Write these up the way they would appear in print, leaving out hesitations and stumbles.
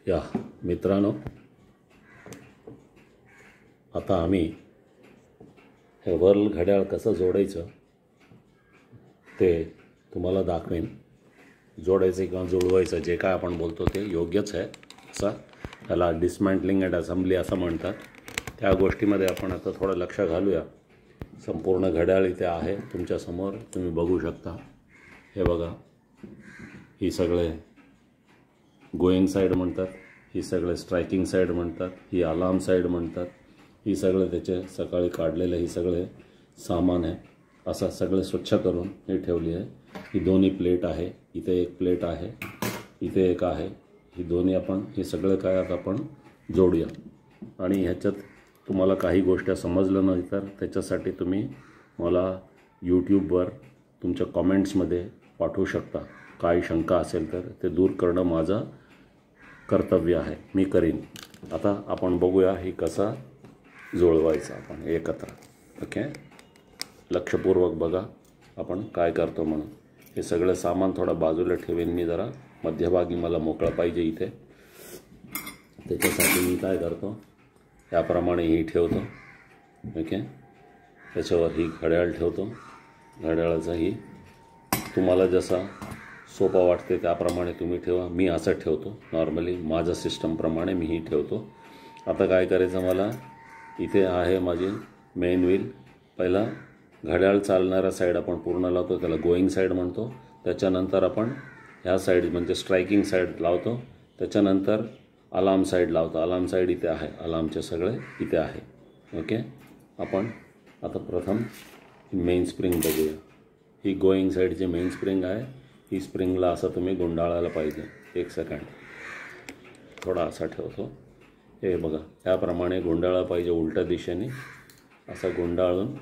या मित्रांनो, आता आम्ही हे वर्ल घड्याळ कसं जोडायचं ते तुम्हाला दाखवेन. जोडायचं किंवा जुळवायचं जे काय आपण बोलतो ते योग्यच आहे. असं त्याला डिसमॅन्टलिंग अँड असेंब्ली असं म्हणतात. त्या गोष्टीमध्ये आपण आता थोडं लक्ष घालूया. संपूर्ण घड्याळ इथे आहे तुमच्यासमोर, तुम्ही बघू शकता. हे बघा, ही सगळे गोईंग साईड म्हणतात, ही सगळे स्ट्रायकिंग साईड म्हणतात, ही अलार्म साईड म्हणतात. ही सगळे त्याचे सकाळी काढलेलं ही सगळे सामान आहे. असं सगळे स्वच्छ करून हे ठेवली आहे. ही दोन्ही प्लेट आहे, इथे एक प्लेट आहे, इथे एक आहे. ही दोन्ही आपण हे सगळं काय आता आपण जोडूया. आणि ह्याच्यात तुम्हाला काही गोष्टी समजलं नाही तर त्याच्यासाठी तुम्ही मला यूट्यूबवर तुमच्या कॉमेंट्समध्ये पाठवू शकता. काही शंका असेल तर ते दूर करणं माझं कर्तव्य आहे, मी करीन. आता आपण बघूया ही कसा जुळवायचा आपण एकत्र. ओके, लक्षपूर्वक बघा आपण काय करतो म्हणून. हे सगळं सामान थोडं बाजूला ठेवेन मी, जरा मध्यभागी मला मोकळं पाहिजे इथे. त्याच्यासाठी मी काय करतो, याप्रमाणे ही ठेवतो. ओके, त्याच्यावर ही घड्याळ ठेवतो. घड्याळाचा ही तुम्हाला जसा सोपा वाटते त्याप्रमाणे तुम्ही ठेवा. मी असं ठेवतो नॉर्मली, माझं सिस्टमप्रमाणे मी ही ठेवतो. आता काय करायचं, मला इथे आहे माझी मेन व्हील. पहिला घड्याळ चालणारा साईड आपण पूर्ण लावतो, त्याला गोईंग साईड म्हणतो. त्याच्यानंतर आपण ह्या साईड म्हणजे स्ट्रायकिंग साईड लावतो. त्याच्यानंतर अलार्म साईड लावतो. अलार्म साईड इथे आहे, अलार्मचे सगळे इथे आहे. ओके, आपण आता प्रथम मेन स्प्रिंग बघूया. ही गोईंग साईडची मेन स्प्रिंग आहे. ही स्प्रिंगला असं तुम्ही गुंडाळायला पाहिजे. एक सेकंड, थोडा असा ठेवतो. हे बघा, याप्रमाणे गुंडाळा पाहिजे उलट्या दिशेने, असं गुंडाळून.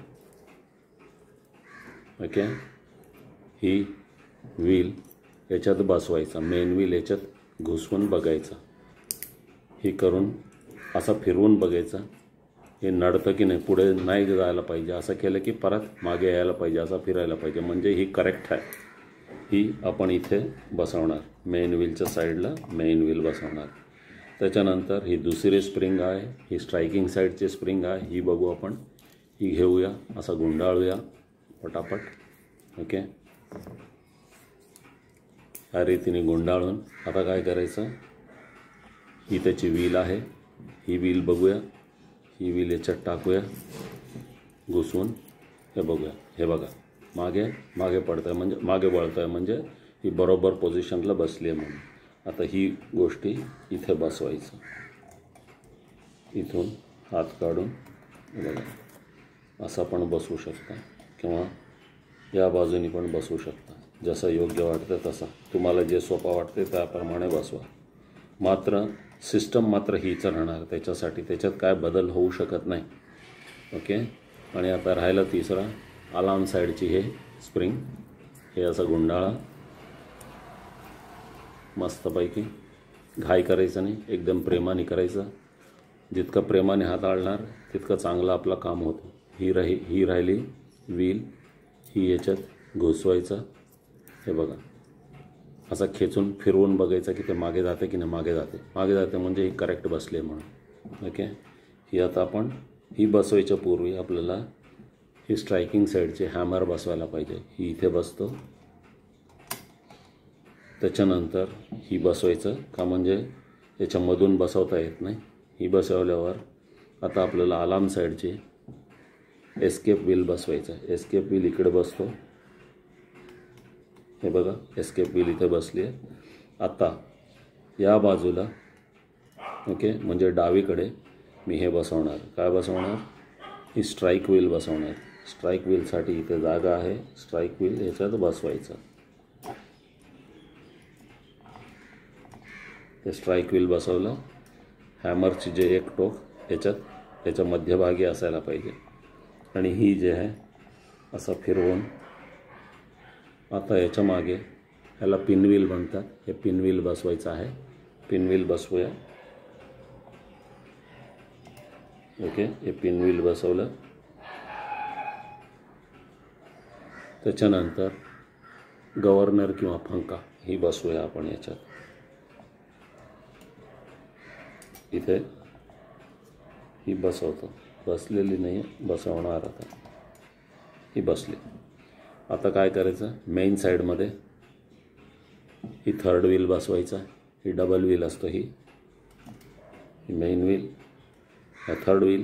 ओके, ही व्हील याच्यात बसवायचा, मेन व्हील याच्यात घुसवून बघायचा. ही करून असं फिरवून बघायचं, हे नडतं की नाही, पुढे नाही जायला पाहिजे. असं केलं की परत मागे यायला पाहिजे, असं फिरायला पाहिजे, म्हणजे ही करेक्ट आहे. ही आपण इथे बसवणार, मेन व्हीलच्या साईडला मेन व्हील बसवणार. त्याच्यानंतर ही दुसरी स्प्रिंग आहे, ही स्ट्रायकिंग साईडची स्प्रिंग आहे. ही बघू आपण, ही घेऊया, असं गुंडाळूया पटापट. ओके, ह्या रीतीने गुंडाळून आता काय करायचं, ही त्याची व्हील आहे. ही व्हील बघूया, ही व्हील याच्यात टाकूया घुसवून. हे बघूया, हे बघा मागे मागे पडतं आहे, म्हणजे मागे वळतं आहे, म्हणजे ही बरोबर पोझिशनला बसली आहे म्हणून. आता ही गोष्टी इथे बसवायचं. इथून हात काढून बघा, असं पण बसवू शकता किंवा या बाजूनी पण बसवू शकता, जसं योग्य वाटतं तसा. तुम्हाला जे सोपं वाटते त्याप्रमाणे बसवा. मात्र सिस्टम मात्र हीच राहणार, त्याच्यासाठी त्याच्यात काय बदल होऊ शकत नाही. ओके, आणि आता राहिलं तिसरा, अलार्म साईडची हे स्प्रिंग. हे असं गुंडाळा मस्तपैकी. घाई करायचं नाही, एकदम प्रेमाने करायचं. जितकं प्रेमाने हाताळणार तितकं चांगलं आपलं काम होतं. ही राहिली व्हील, ही याच्यात घुसवायचं. हे बघा, असं खेचून फिरवून बघायचं की ते मागे जाते की नाही. मागे जाते म्हणजे ही करेक्ट बसली आहे म्हणून. ओके, ही आता आपण ही बसवायच्या पूर्वी आपल्याला ही स्ट्रायकिंग साईडचे हॅमर बसवायला पाहिजे. ही इथे बसतो. त्याच्यानंतर ही बसवायचं का, म्हणजे याच्यामधून बसवता येत नाही. ही बसवल्यावर आता आपल्याला अलार्म साईडची एस्केप व्हील बसवायचं. एस्केप व्हील इकडे बसतो. हे बघा, एस्केप व्हील इथे बसली आहे. आता या बाजूला ओके, म्हणजे डावीकडे मी हे बसवणार. काय बसवणार, ही स्ट्राईक व्हील बसवणार. स्ट्राईक व्हीलसाठी इथे जागा आहे. स्ट्राईक व्हील याच्यात बसवायचं. ते स्ट्राईक व्हील बसवलं. हॅमरची जे एक टोक याच्यात याच्या मध्यभागी असायला पाहिजे. आणि ही जे आहे असं फिरवून आता याच्या मागे, ह्याला पिन व्हील म्हणतात, हे पिन व्हील बसवायचं आहे. पिन व्हील बसवूया. ओके, हे पिन व्हील बसवलं. त्याच्यानंतर गव्हर्नर किंवा फंका ही बसवूया आपण याच्यात. इथे ही बसवतो, बसलेली नाही बसवणार आता, ही बसली. आता काय करायचं, मेन साईडमध्ये ही थर्ड व्हील बसवायचा, ही डबल व्हील असतो, ही मेन व्हील, हा थर्ड व्हील,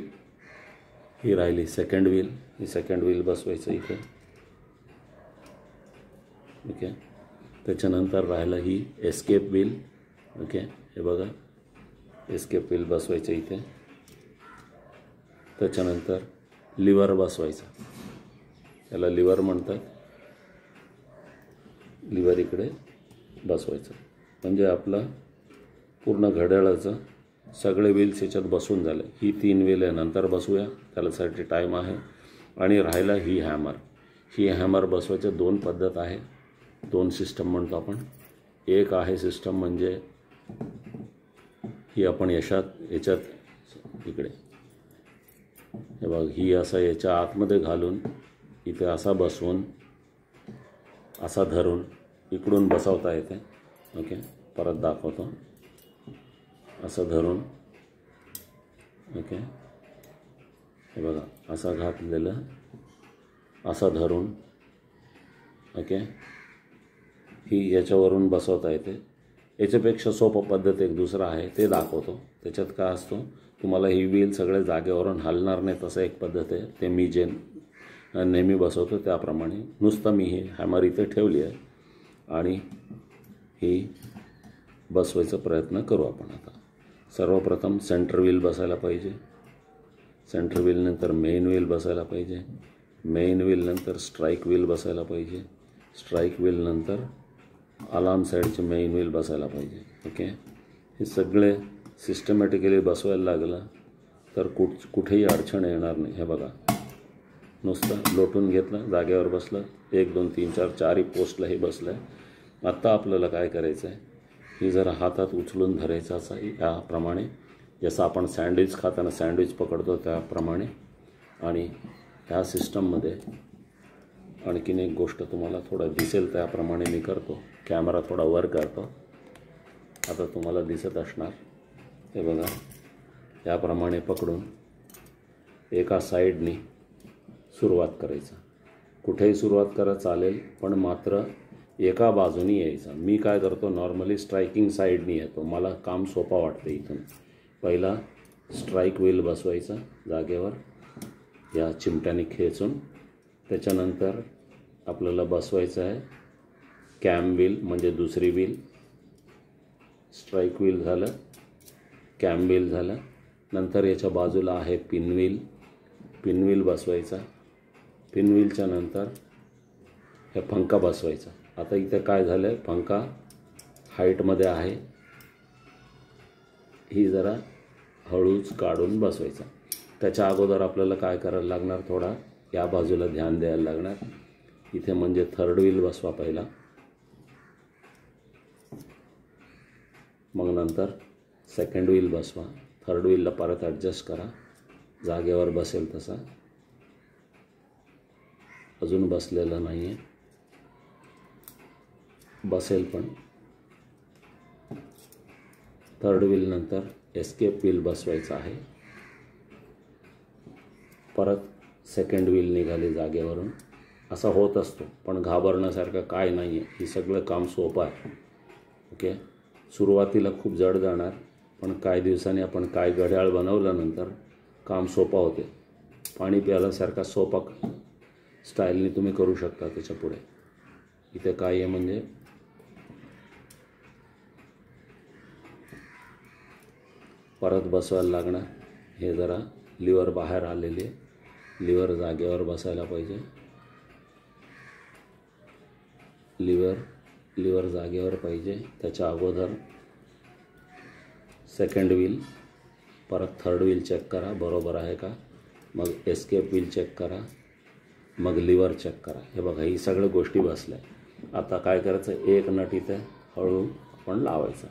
ही राहिली सेकंड व्हील, ही सेकंड व्हील बसवायचं इथे. ओके, त्याच्यानंतर राहिलं ही एस्केप व्हील. ओके, हे बघा एस्केप व्हील बसवायचं इथे. त्याच्यानंतर लिव्हर बसवायचा, याला लिव्हर म्हणतात, लिव्हर इकडे बसवायचं. म्हणजे आपलं पूर्ण घड्याळाचं सगळे व्हील्स याच्यात बसून झाले. ही 3 व्हील आहे, नंतर बसूया, त्याच्यासाठी टाईम आहे. आणि राहिला ही हॅमर. ही हॅमर बसवायच्या 2 पद्धत आहे, 2 सिस्टम म्हणतो आपण. एक आहे सिस्टम म्हणजे ही आपण याच्यात इकडे हे बघ, ही असं याच्या आतमध्ये घालून इथे असा बसवून असा धरून इकडून बसवता येते. ओके, परत दाखवतो, असं धरून. ओके, हे बघा असं घातलेलं, असं धरून. ओके, ही याच्यावरून बसवता येते. याच्यापेक्षा सोपं पद्धत एक दुसरा आहे, ते दाखवतो. त्याच्यात काय असतो, तुम्हाला ही व्हील सगळे जागेवरून हलणार नाही तसं एक पद्धत आहे. ते मी जे नेहमी बसवतो त्याप्रमाणे नुसतं मी ही हॅमर इथे ठेवली आहे आणि ही बसवायचा प्रयत्न करू आपण. आता सर्वप्रथम सेंटर व्हील बसायला पाहिजे, सेंटर व्हील नंतर मेन व्हील बसायला पाहिजे, मेन व्हील नंतर स्ट्राईक व्हील बसायला पाहिजे, स्ट्राईक व्हील नंतर अलार्म साईडचे मेन व्हील बसायला पाहिजे. ओके, हे सगळे सिस्टमॅटिकली बसवायला लागलं तर कुठेही अडचण येणार नाही. हे बघा, नुसतं लोटून घेतलं, जागेवर बसलं, 1 2 3 4 4ही पोस्टला हे बसलं आहे. आत्ता आपल्याला काय करायचं आहे, ही जरा हातात उचलून धरायचं असं याप्रमाणे, जसं आपण सँडविच खाताना सँडविच पकडतो त्याप्रमाणे. आणि ह्या सिस्टममध्ये आणखीन एक गोष्ट तुम्हाला थोडं दिसेल त्याप्रमाणे मी करतो. कॅमेरा थोडा वर करतो, आता तुम्हाला दिसत असणार. हे बघा, याप्रमाणे पकडून एका साईडनी सुरुवात करायचं. कुठेही सुरुवात करा चालेल, पण मात्र एका बाजूनी यायचं. मी काय करतो, नॉर्मली स्ट्रायकिंग साईडनी येतो, मला काम सोपा वाटतं. इथून पहिला स्ट्राईक व्हील बसवायचा जागेवर, या चिमट्याने खेचून. त्याच्यानंतर आपल्याला बसवायचं आहे कॅम व्हील, म्हणजे दुसरी व्हील. स्ट्राईक व्हील झालं, कॅम व्हील झालं. नंतर याच्या बाजूला आहे पिन व्हील, पिन व्हील बसवायचा. पिन व्हीलच्या नंतर हे फंका बसवायचा. आता इथे काय झालं आहे, फंका हाईटमध्ये आहे, ही जरा हळूच काढून बसवायचा. त्याच्या अगोदर आपल्याला काय करायला लागणार, थोडा या बाजूला ध्यान द्यायला लागणार. इथे म्हणजे थर्ड व्हील बसवा पहिला, मग नंतर सेकंड व्हील बसवा. थर्ड व्हीलला परत ॲडजस्ट करा, जागेवर बसेल तसा. अजून बसलेलं नाही आहे, बसेल पण. थर्ड व्हील नंतर एस्केप व्हील बसवायचा आहे. परत सेकंड व्हील निघाली जागेवरून. असं होत असतो, पण घाबरण्यासारखं काय नाही आहे, ही सगळं काम सोपं आहे. ओके, सुरुवातीला खूप जड जाणार, पण काही दिवसांनी आपण काय घड्याळ बनवल्यानंतर काम सोपं होते. पाणी प्यायल्यासारखा सोपा स्टाईलने तुम्ही करू शकता. त्याच्या पुढे इथे काय आहे म्हणजे परत बसवायला लागणार. हे जरा लिव्हर बाहेर आलेली आहे, लिव्हर जागेवर बसायला पाहिजे. लिव्हर जागेवर पाहिजे. त्याच्या अगोदर सेकंड व्हील, परत थर्ड व्हील चेक करा बरोबर आहे का, मग एस्केप व्हील चेक करा, मग लिव्हर चेक करा. हे बघा, ही सगळ्या गोष्टी बसल्या. आता काय करायचं, एक नट इथे हळू आपण लावायचा,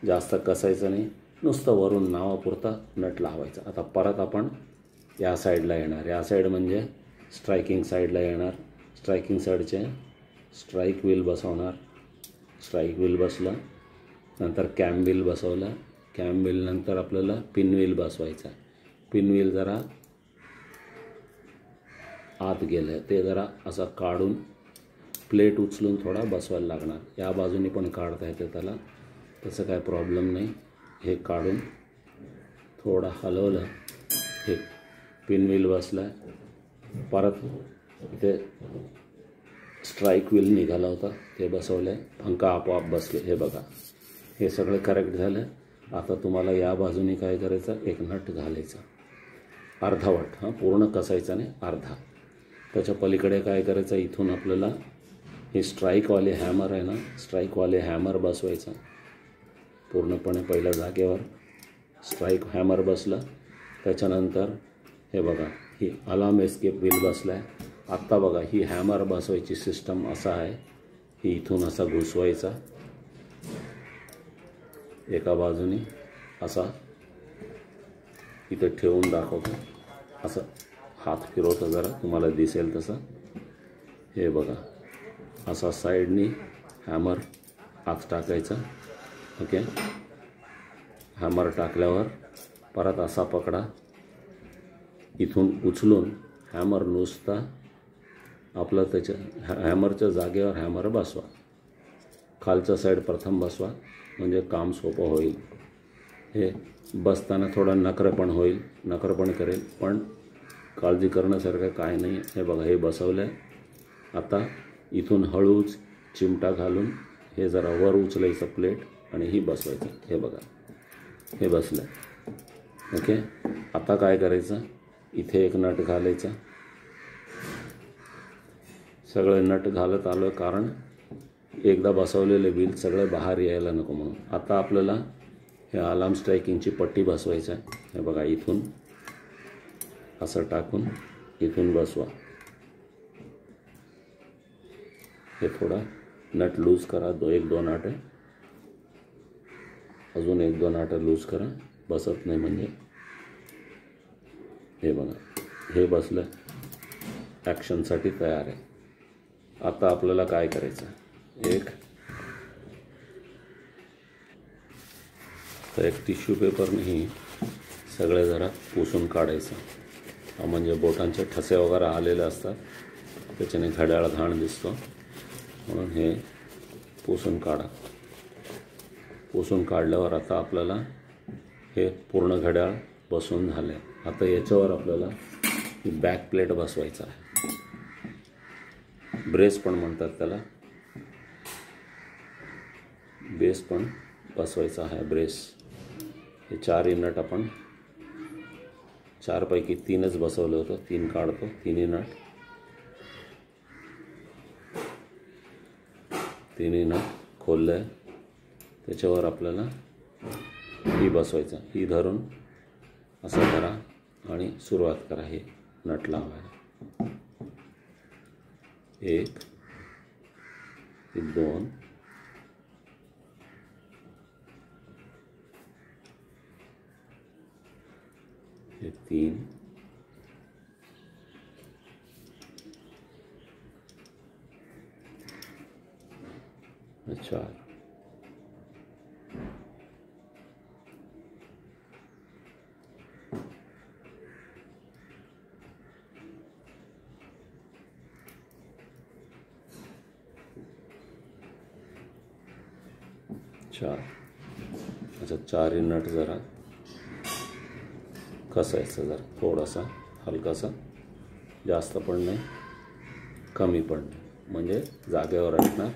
जास्त कसायचं नाही, नुसतं वरून नावापुरता नट लावायचा. आता परत आपण या साईडला येणार, या साईड म्हणजे स्ट्रायकिंग साईडला येणार. स्ट्रायकिंग साईडचे स्ट्राईक व्हील बसवणार. स्ट्राईक व्हील बसलं, नंतर कॅम व्हील बसवलं, कॅम व्हील नंतर आपल्याला पिन व्हील बसवायचा आहे. पिन व्हील जरा आत गेलं आहे, ते जरा असं काढून प्लेट उचलून थोडा बसवायला लागणार. या बाजूने पण काढता येते त्याला, तसं काय प्रॉब्लेम नाही. हे काढून थोडं हलवलं, हे पिन व्हील बसलं आहे. परत इथे स्ट्राईक व्हील निघाला होता, ते बसवलं आहे. पंखा आपोआप बसले. हे बघा, हे सगळं करेक्ट झालं. आता तुम्हाला या बाजूने काय करायचं, एक नट घालायचा अर्धावट, हां, पूर्ण कसायचा नाही, अर्धा. त्याच्या पलीकडे काय करायचं, इथून आपल्याला हे स्ट्राईकवाले हॅमर आहे ना, स्ट्राईकवाले हॅमर बसवायचा पूर्णपणे. पहिल्या जागेवर स्ट्राईक हॅमर बसलं. त्याच्यानंतर हे बघा, ही अलार्म एस्केप व्हील बसला आहे. आत्ता बघा, ही हॅमर बसवायची सिस्टम असा आहे, ही इथून असा घुसवायचा एका बाजूने, असा इथे ठेवून दाखवतो, असं हात फिरवतो, जरा तुम्हाला दिसेल तसं. हे बघा, असा साईडनी हॅमर आत टाकायचा. ओके, हॅमर टाकल्यावर परत असा पकडा, इथून उचलून हॅमर नुसता आपलं त्याच्या हॅमरच्या जागेवर हॅमर बसवा. खालच्या साईड प्रथम बसवा, म्हणजे काम सोपं होईल. हे बसताना थोडं नखरपण होईल, नखरपण करेल, पण काळजी करण्यासारखं काय नाही. हे बघा, हे बसवलं आहे. आता इथून हळूच चिमटा घालून हे जरा वर उचलायचं प्लेट आणि ही बसवायचं. हे बघा, हे बसलं. ओके, आता काय करायचं, इथे एक नट घालायचा. सगळे नट घालत आलं, कारण एकदा बसवलेले व्हील सगळे बाहेर यायला नको म्हणून. आता आपल्याला हे अलार्म स्ट्रायकिंगची पट्टी बसवायचं आहे. हे बघा, इथून असं टाकून इथून बसवा. हे थोडा नट लूज करा, एक दोन आटे, अजून एक दोन आटे लूज करा, बसत नाही म्हणजे. हे बघा, हे बसलं, ॲक्शनसाठी तयार आहे. आता आपल्याला काय करायचं, एक टिश्यू पेपरनेही सगळे जरा पुसून काढायचं. म्हणजे बोटांचे ठसे वगैरे आलेले असतात, त्याच्याने घड्याळ घाण दिसतो, म्हणून हे पुसून काढा. पुसून काढल्यावर आता आपल्याला हे पूर्ण घड्याळ बसवून झालं आहे. आता याच्यावर आपल्याला बॅक प्लेट बसवायचा आहे. ब्रेस पण म्हणतात त्याला, बेस पण बसवायचा आहे. ब्रेस हे चारही नट आपण 4 पैकी 3च बसवलं होतं, 3 काढतो, तिन्ही नट खोललं आहे. त्याच्यावर आपल्याला ही बसवायचं, ही धरून असं करा आणि सुरुवात करा हे नट लावायला. 1 2 3 4 अच्छा, 4 नट जरा कसायचं, जरा थोडासा हलकासा, जास्त पण नाही कमी पण नाही, म्हणजे जागेवर असणार,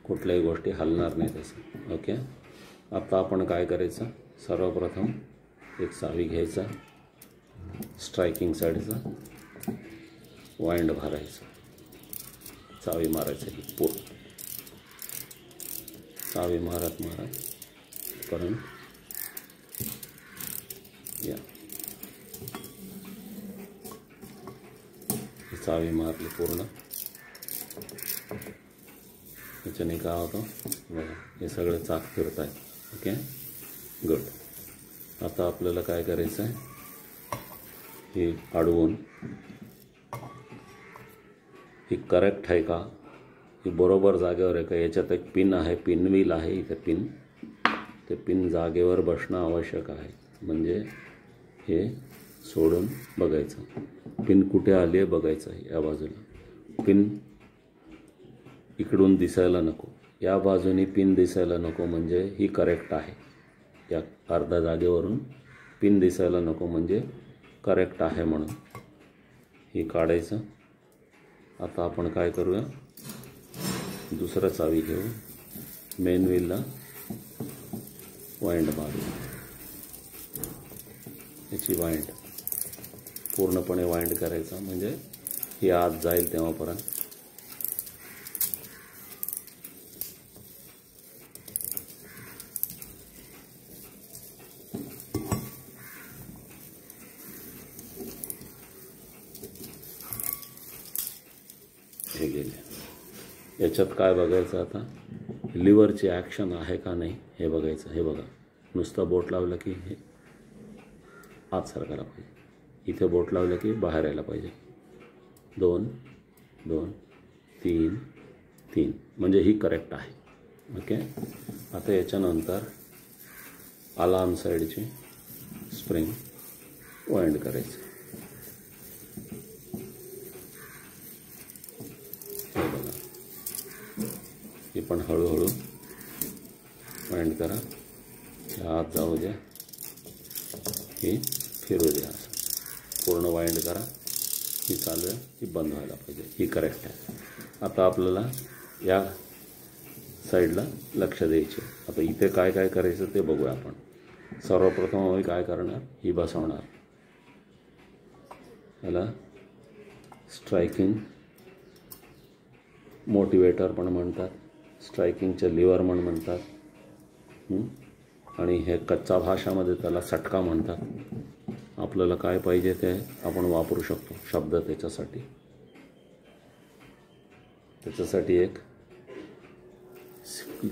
कुठल्याही गोष्टी हलणार नाही तसं. ओके, आता आपण काय करायचं, सर्वप्रथम एक चावी घ्यायचा, स्ट्रायकिंग साईडचा वाइंड भरायचा, चावी मारायचं, ही पूर्ण चावी मारत परंत या चावी मारली पूर्ण. त्याच्याने काय होतं बघा, हे सगळे चाक फिरत आहे. Okay, good. आता आपल्याला काय करायचं आहे, हे अडवून ही करेक्ट आहे का, ही बरोबर जागेवर आहे का, याच्यात एक पिन आहे, पिन व्हील आहे, इथे पिन ते पिन जागेवर बसणं आवश्यक आहे. म्हणजे हे सोडून बघायचं, पिन कुठे आली आहे बघायचं. या बाजूला पिन इकडून दिसायला नको, या बाजूने पिन दिसायला नको, म्हणजे ही करेक्ट आहे. या अर्ध्या जागेवरून पिन दिसायला नको म्हणजे करेक्ट आहे म्हणून ही काढायचं. आता आपण काय करूया, दुसरं चावी घेऊ, मेन व्हीलला वाइंड मारूया. याची वाइंड पूर्णपणे वाइंड करायचा म्हणजे ही आत जाईल तेव्हापर्यंत. हे गेले. याच्यात काय बघायचं आता, लिव्हरची ॲक्शन आहे का नाही हे बघायचं. हे बघा, नुसतं बोट लावलं की हे आत सरकायला पाहिजे, इथे बोट लावलं की बाहेर यायला पाहिजे. 2 2 3 3 म्हणजे ही करेक्ट आहे. ओके. आता याच्यानंतर अलार्म साईडची स्प्रिंग वाइंड करायची. हे बघा, ही पण हळूहळू वाइंड करा. आत जाऊ द्या, ही फिरू द्या, असं पूर्ण वाइंड करा. ही चालू आहे, ही बंद व्हायला पाहिजे, ही करेक्ट आहे. आता आपल्याला या साईडला लक्ष द्यायचे. आता इथे काय काय करायचं ते बघूया आपण. सर्वप्रथम आम्ही काय करणार, ही बसवणार. याला स्ट्रायकिंग मोटिवेटर पण म्हणतात, स्ट्रायकिंगचे लिव्हर पण म्हणतात, आणि हे कच्चा भाषामध्ये त्याला सटका म्हणतात. आपल्याला काय पाहिजे ते आपण वापरू शकतो शब्द त्याच्यासाठी. त्याच्यासाठी एक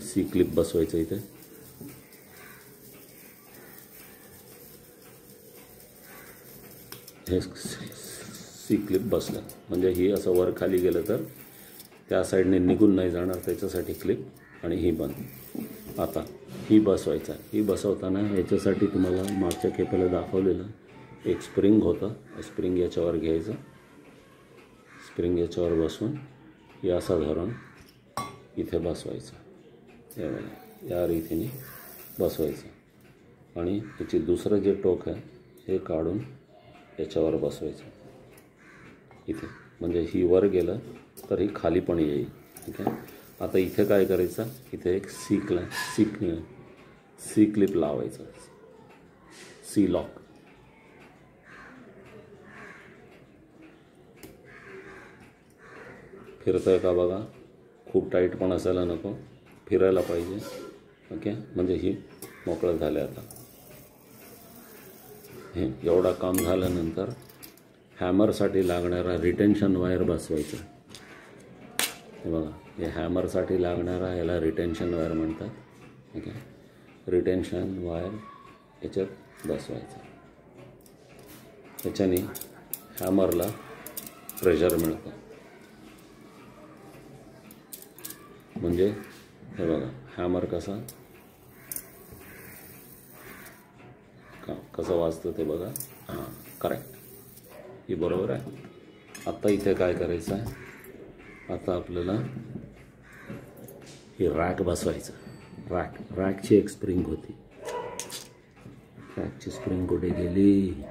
सी क्लिप बसवायचं इथे. हे सी क्लिप बसलं म्हणजे ही असं वर खाली गेलं तर त्या साईडने निघून नाही जाणार, त्याच्यासाठी क्लिप. आणि ही बंद. आता ही बसवायचं. ही बसवताना याच्यासाठी तुम्हाला मागच्या खेपेला दाखवलेलं एक स्प्रिंग होतं. स्प्रिंग याच्यावर घ्यायचं, स्प्रिंग याच्यावर बसवून हे असं धरून इथे बसवायचं. हे बघा, या रीतीने बसवायचं. आणि याची दुसरं जे टोक आहे हे काढून याच्यावर बसवायचं इथे, म्हणजे ही वर गेलं तर ही खाली पण येईल. ठीक आहे. आता इथे काय करायचं, इथे एक सी क्लिप लावायचं, सी लॉक. फिरतोय का बघा, खूप टाईट पण असायला नको, फिरायला पाहिजे. ओके. म्हणजे ही मोकळं झालं. आता हे एवढा काम झाल्यानंतर हॅमरसाठी लागणारा रिटेन्शन वायर बसवायचा. हे बघा, हे हॅमरसाठी लागणारा याला रिटेन्शन वायर म्हणतात. ठीक आहे. रिटेन्शन वायर याच्यात बसवायचा. याच्याने हॅमरला प्रेशर मिळतं. म्हणजे हे बघा, हॅमर कसं वाजतं ते बघा. हां, करेक्ट, ही बरोबर आहे. आता इथे काय करायचं आहे, आता आपल्याला हे रॅक बसवायचं. रॅकची एक स्प्रिंग होती. रॅकची स्प्रिंग कुठे गेली,